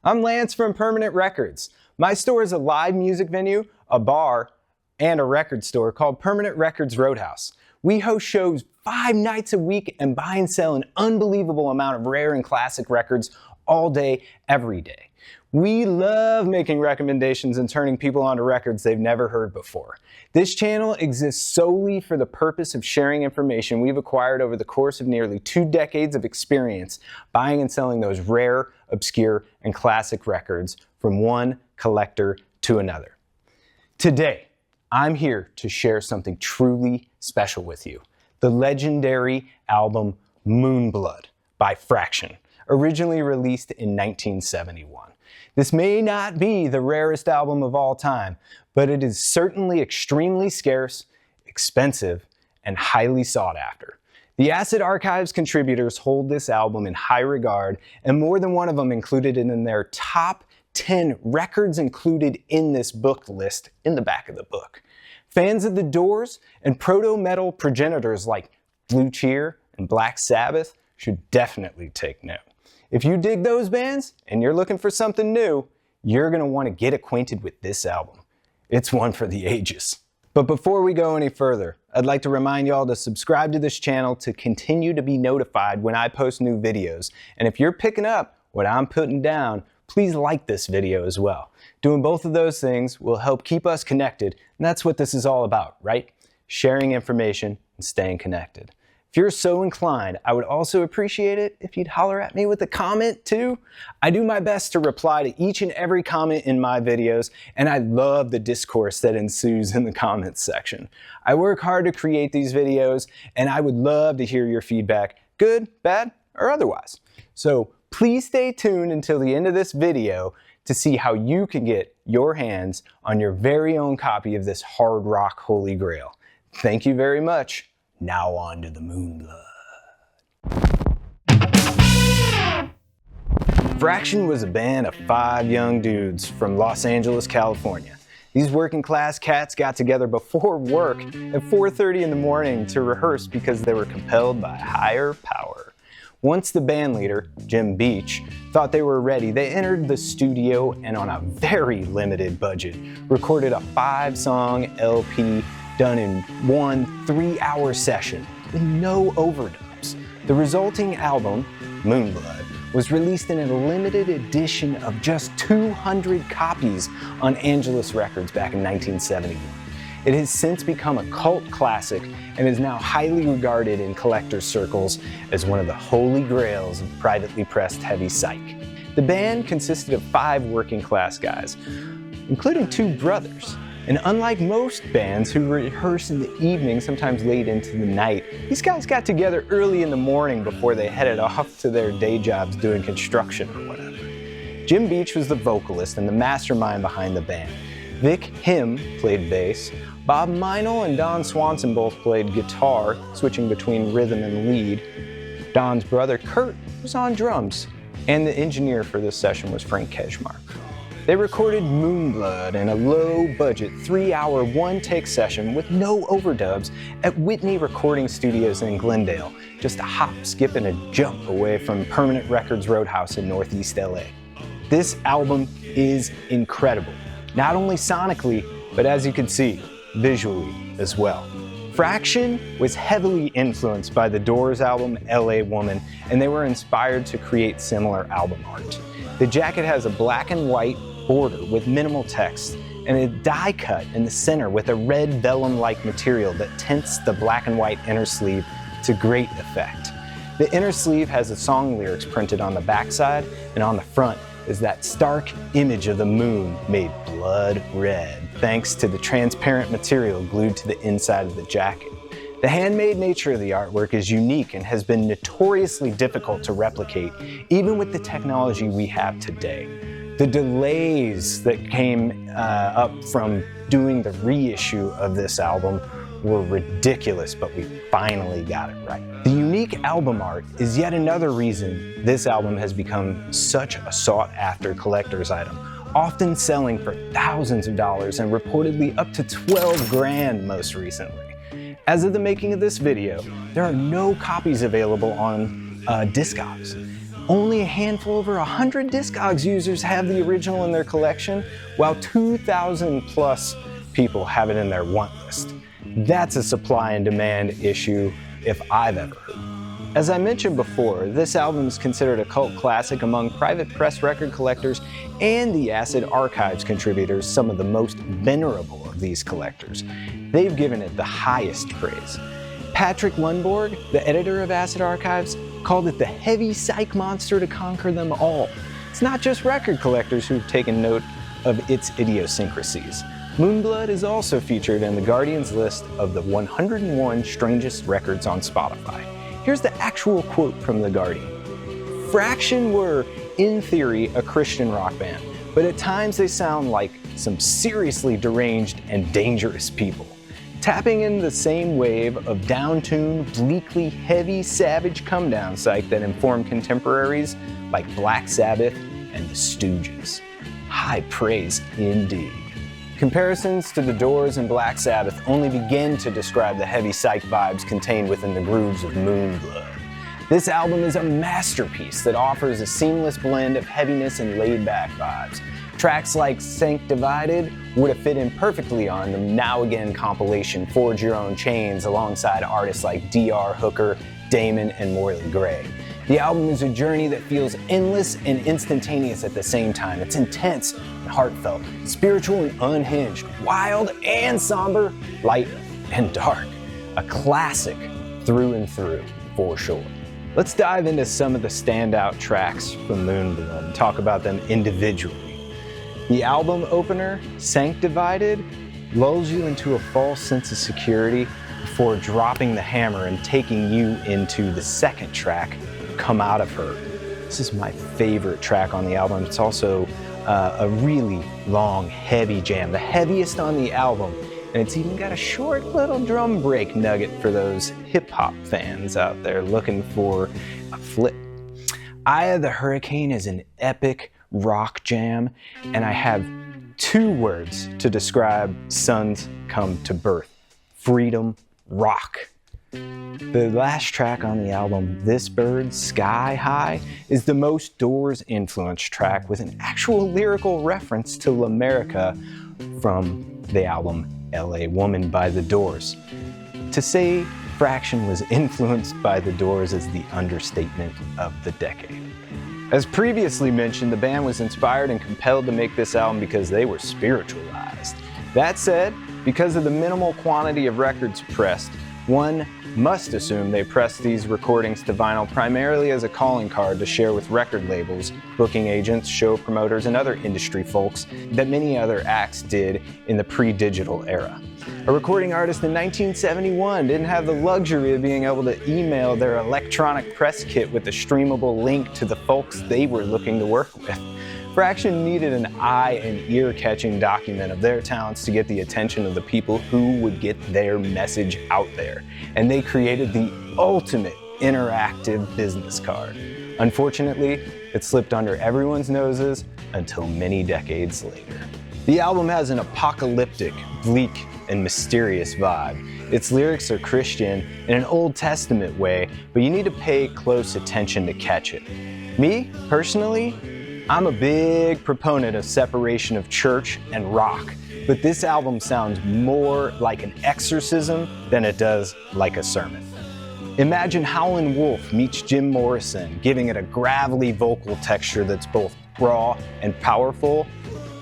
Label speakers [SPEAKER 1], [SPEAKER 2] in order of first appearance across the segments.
[SPEAKER 1] I'm Lance from Permanent Records. My store is a live music venue, a bar, and a record store called Permanent Records Roadhouse. We host shows 5 nights a week and buy and sell an unbelievable amount of rare and classic records all day, every day. We love making recommendations and turning people onto records they've never heard before. This channel exists solely for the purpose of sharing information we've acquired over the course of nearly 2 decades of experience buying and selling those rare, obscure, and classic records from one collector to another. Today, I'm here to share something truly special with you. The legendary album Moonblood by Fraction, originally released in 1971. This may not be the rarest album of all time, but it is certainly extremely scarce, expensive, and highly sought after. The Acid Archives contributors hold this album in high regard, and more than one of them included it in their top 10 records included in this book list in the back of the book. Fans of The Doors and proto-metal progenitors like Blue Cheer and Black Sabbath should definitely take note. If you dig those bands and you're looking for something new, you're going to want to get acquainted with this album. It's one for the ages. But before we go any further, I'd like to remind y'all to subscribe to this channel to continue to be notified when I post new videos. And if you're picking up what I'm putting down, please like this video as well. Doing both of those things will help keep us connected, and that's what this is all about, right? Sharing information and staying connected. If you're so inclined, I would also appreciate it if you'd holler at me with a comment too. I do my best to reply to each and every comment in my videos, and I love the discourse that ensues in the comments section. I work hard to create these videos, and I would love to hear your feedback, good, bad, or otherwise. So please stay tuned until the end of this video to see how you can get your hands on your very own copy of this hard rock holy grail. Thank you very much. Now on to the Moonblood. Fraction was a band of 5 young dudes from Los Angeles, California. These working class cats got together before work at 4:30 in the morning to rehearse because they were compelled by higher power. Once the band leader, Jim Beach, thought they were ready, they entered the studio and on a very limited budget, recorded a 5-song LP done in one 3-hour session with no overdubs. The resulting album, Moonblood, was released in a limited edition of just 200 copies on Angelus Records back in 1971. It has since become a cult classic and is now highly regarded in collectors' circles as one of the holy grails of privately pressed heavy psych. The band consisted of 5 working class guys, including 2 brothers. And unlike most bands who rehearse in the evening, sometimes late into the night, these guys got together early in the morning before they headed off to their day jobs doing construction or whatever. Jim Beach was the vocalist and the mastermind behind the band. Vic Him played bass. Bob Meinl and Don Swanson both played guitar, switching between rhythm and lead. Don's brother Kurt was on drums, and the engineer for this session was Frank Keshmark. They recorded Moonblood in a low-budget 3-hour one-take session with no overdubs at Whitney Recording Studios in Glendale, just a hop, skip, and a jump away from Permanent Records Roadhouse in Northeast LA. This album is incredible, not only sonically, but as you can see, visually as well. Fraction was heavily influenced by the Doors album LA Woman, and they were inspired to create similar album art. The jacket has a black and white border with minimal text and a die cut in the center with a red vellum-like material that tints the black and white inner sleeve to great effect. The inner sleeve has the song lyrics printed on the backside, and on the front is that stark image of the moon made blood red, thanks to the transparent material glued to the inside of the jacket. The handmade nature of the artwork is unique and has been notoriously difficult to replicate, even with the technology we have today. The delays that came up from doing the reissue of this album were ridiculous, but we finally got it right. The unique album art is yet another reason this album has become such a sought-after collector's item, often selling for thousands of dollars and reportedly up to 12 grand most recently. As of the making of this video, there are no copies available on Discogs. Only a handful, over 100 Discogs users have the original in their collection, while 2,000 plus people have it in their want list. That's a supply and demand issue if I've ever heard. As I mentioned before, this album is considered a cult classic among private press record collectors and the Acid Archives contributors, some of the most venerable of these collectors. They've given it the highest praise. Patrick Lundborg, the editor of Acid Archives, called it the heavy psych monster to conquer them all. It's not just record collectors who've taken note of its idiosyncrasies. Moonblood is also featured in the Guardian's list of the 101 strangest records on Spotify. Here's the actual quote from The Guardian. Fraction were, in theory, a Christian rock band, but at times they sound like some seriously deranged and dangerous people. Tapping in the same wave of downtuned, bleakly heavy, savage come-down psych that informed contemporaries like Black Sabbath and the Stooges. High praise indeed. Comparisons to The Doors and Black Sabbath only begin to describe the heavy psych vibes contained within the grooves of Moonblood. This album is a masterpiece that offers a seamless blend of heaviness and laid-back vibes. Tracks like Sank Divided would have fit in perfectly on the Now Again compilation Forge Your Own Chains alongside artists like D.R. Hooker, Damon, and Morley Gray. The album is a journey that feels endless and instantaneous at the same time. It's intense and heartfelt, spiritual and unhinged, wild and somber, light and dark. A classic through and through, for sure. Let's dive into some of the standout tracks from Moonblood and talk about them individually. The album opener, Sank Divided, lulls you into a false sense of security before dropping the hammer and taking you into the second track, Come Out of Her. This is my favorite track on the album. It's also a really long, heavy jam, the heaviest on the album, and it's even got a short little drum break nugget for those hip-hop fans out there looking for a flip. Eye of the Hurricane is an epic rock jam, and I have two words to describe Sons Come to Birth: freedom rock. The last track on the album, This Bird, Sky High, is the most Doors-influenced track with an actual lyrical reference to L'America from the album LA Woman by The Doors. To say Fraction was influenced by The Doors is the understatement of the decade. As previously mentioned, the band was inspired and compelled to make this album because they were spiritualized. That said, because of the minimal quantity of records pressed, one must assume they pressed these recordings to vinyl primarily as a calling card to share with record labels, booking agents, show promoters, and other industry folks that many other acts did in the pre-digital era. A recording artist in 1971 didn't have the luxury of being able to email their electronic press kit with a streamable link to the folks they were looking to work with. Fraction needed an eye and ear-catching document of their talents to get the attention of the people who would get their message out there, and they created the ultimate interactive business card. Unfortunately, it slipped under everyone's noses until many decades later. The album has an apocalyptic, bleak, and mysterious vibe. Its lyrics are Christian in an Old Testament way, but you need to pay close attention to catch it. Me, personally, I'm a big proponent of separation of church and rock, but this album sounds more like an exorcism than it does like a sermon. Imagine Howlin' Wolf meets Jim Morrison, giving it a gravelly vocal texture that's both raw and powerful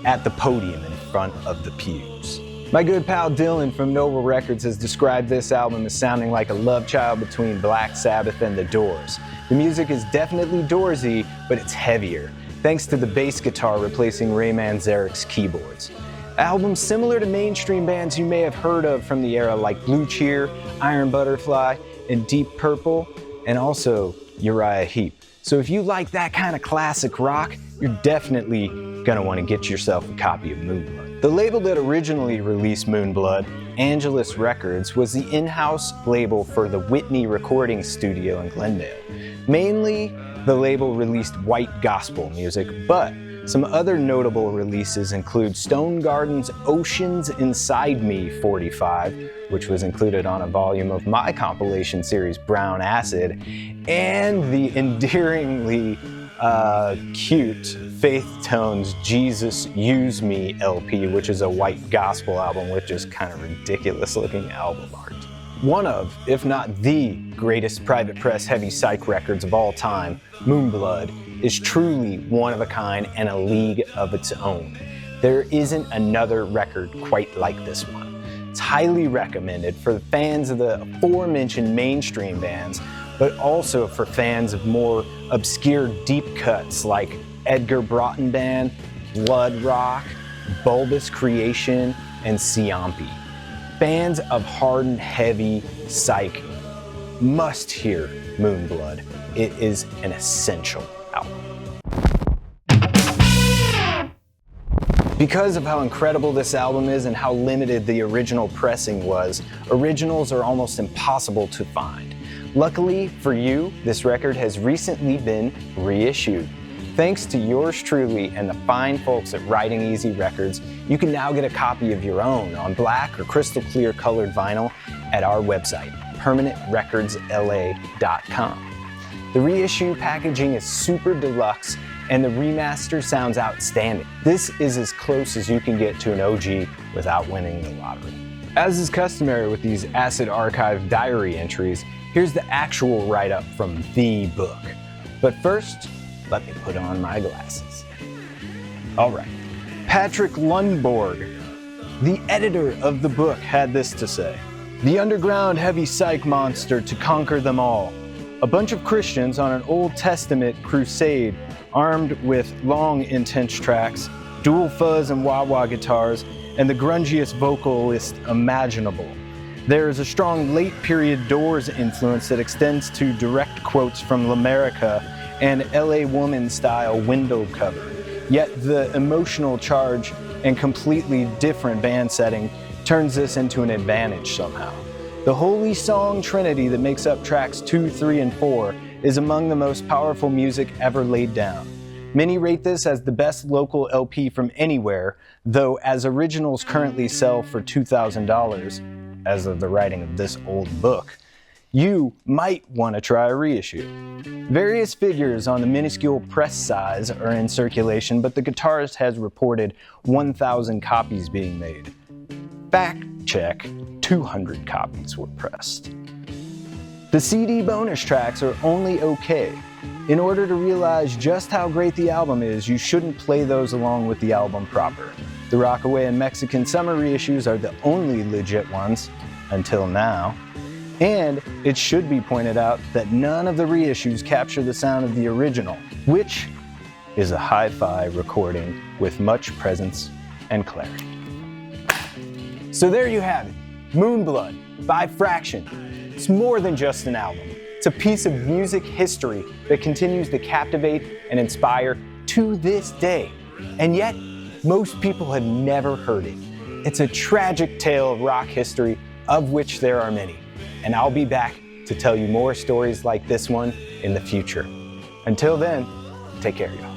[SPEAKER 1] at the podium in front of the pews. My good pal Dylan from Noble Records has described this album as sounding like a love child between Black Sabbath and The Doors. The music is definitely Doorsy, but it's heavier, thanks to the bass guitar replacing Ray Manzarek's keyboards. Albums similar to mainstream bands you may have heard of from the era like Blue Cheer, Iron Butterfly, and Deep Purple, and also Uriah Heep. So if you like that kind of classic rock, you're definitely gonna want to get yourself a copy of Moonblood. The label that originally released Moonblood, Angelus Records, was the in-house label for the Whitney Recording Studio in Glendale. Mainly, the label released white gospel music, but Some other notable releases include Stone Garden's Oceans Inside Me 45, which was included on a volume of my compilation series Brown Acid, and the endearingly cute Faith Tone's Jesus Use Me LP, which is a white gospel album with just kind of ridiculous looking album art. One of, if not the greatest private press heavy psych records of all time, Moonblood, is truly one of a kind and a league of its own. There isn't another record quite like this one. It's highly recommended for fans of the aforementioned mainstream bands, but also for fans of more obscure deep cuts like Edgar Broughton Band, Blood Rock, Bulbous Creation, and Siampi. Fans of hard and heavy psych must hear Moonblood. It is an essential album. Because of how incredible this album is and how limited the original pressing was, originals are almost impossible to find. Luckily for you, this record has recently been reissued. Thanks to yours truly and the fine folks at Writing Easy Records, you can now get a copy of your own on black or crystal clear colored vinyl at our website, permanentrecordsla.com. The reissue packaging is super deluxe and the remaster sounds outstanding. This is as close as you can get to an OG without winning the lottery. As is customary with these Acid Archive diary entries, here's the actual write-up from the book. But first, let me put on my glasses. All right. Patrick Lundborg, the editor of the book, had this to say. The underground heavy psych monster to conquer them all. A bunch of Christians on an Old Testament crusade armed with long, intense tracks, dual fuzz and wah-wah guitars, and the grungiest vocalist imaginable. There is a strong late-period Doors influence that extends to direct quotes from L'America and LA Woman style window cover. Yet the emotional charge and completely different band setting turns this into an advantage somehow. The holy song trinity that makes up tracks 2, 3, and 4 is among the most powerful music ever laid down. Many rate this as the best local LP from anywhere, though as originals currently sell for $2,000, as of the writing of this old book, you might want to try a reissue. Various figures on the minuscule press size are in circulation, but the guitarist has reported 1,000 copies being made. Fact check, 200 copies were pressed. The CD bonus tracks are only okay. In order to realize just how great the album is, you shouldn't play those along with the album proper. The Rockaway and Mexican Summer reissues are the only legit ones, until now. And it should be pointed out that none of the reissues capture the sound of the original, which is a hi-fi recording with much presence and clarity. So there you have it, Moonblood by Fraction. It's more than just an album. It's a piece of music history that continues to captivate and inspire to this day. And yet, most people have never heard it. It's a tragic tale of rock history, of which there are many. And I'll be back to tell you more stories like this one in the future. Until then, take care, y'all.